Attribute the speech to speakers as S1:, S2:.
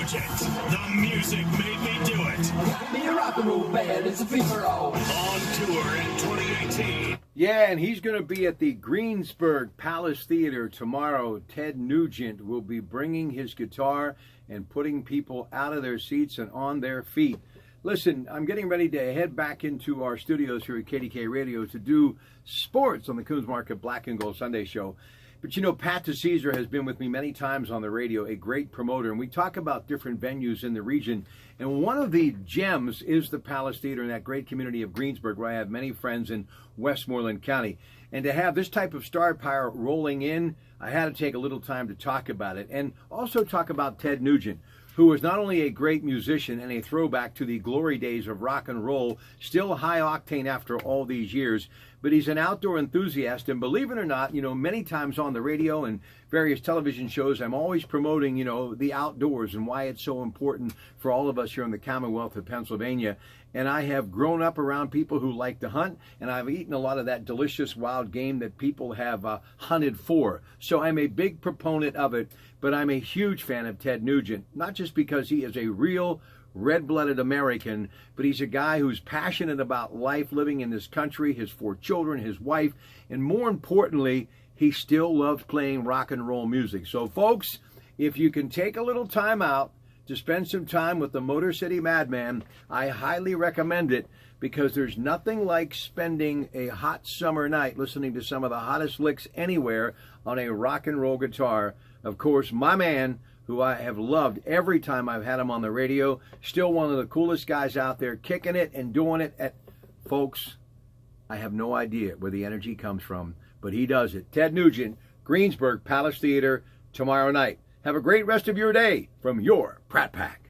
S1: Nugent. The music made me do it.
S2: Got me a rock and roll band, it's a free for all.
S1: On tour in 2018.
S3: Yeah, and he's going to be at the Greensburg Palace Theater tomorrow. Ted Nugent will be bringing his guitar and putting people out of their seats and on their feet. Listen, I'm getting ready to head back into our studios here at KDK Radio to do sports on the Coons Market Black and Gold Sunday Show. But you know, Pratte has been with me many times on the radio, a great promoter, and we talk about different venues in the region. And one of the gems is the Palace Theater in that great community of Greensburg, where I have many friends in Westmoreland County. And to have this type of star power rolling in, I had to take a little time to talk about it and also talk about Ted Nugent, who is not only a great musician and a throwback to the glory days of rock and roll, still high octane after all these years, but he's an outdoor enthusiast. And believe it or not, you know, many times on the radio and various television shows, I'm always promoting, you know, the outdoors and why it's so important for all of us here in the Commonwealth of Pennsylvania. And I have grown up around people who like to hunt, and I've eaten a lot of that delicious wild game that people have hunted for. So I'm a big proponent of it, but I'm a huge fan of Ted Nugent, not just because he is a real red-blooded American, but he's a guy who's passionate about life, living in this country, his 4 children, his wife, and more importantly, he still loves playing rock and roll music. So folks, if you can take a little time out to spend some time with the Motor City Madman, I highly recommend it, because there's nothing like spending a hot summer night listening to some of the hottest licks anywhere on a rock and roll guitar. Of course, my man, who I have loved every time I've had him on the radio, still one of the coolest guys out there, kicking it and doing it at, folks, I have no idea where the energy comes from, but he does it. Ted Nugent, Greensburg Palace Theater, tomorrow night. Have a great rest of your day from your Pratte Pack.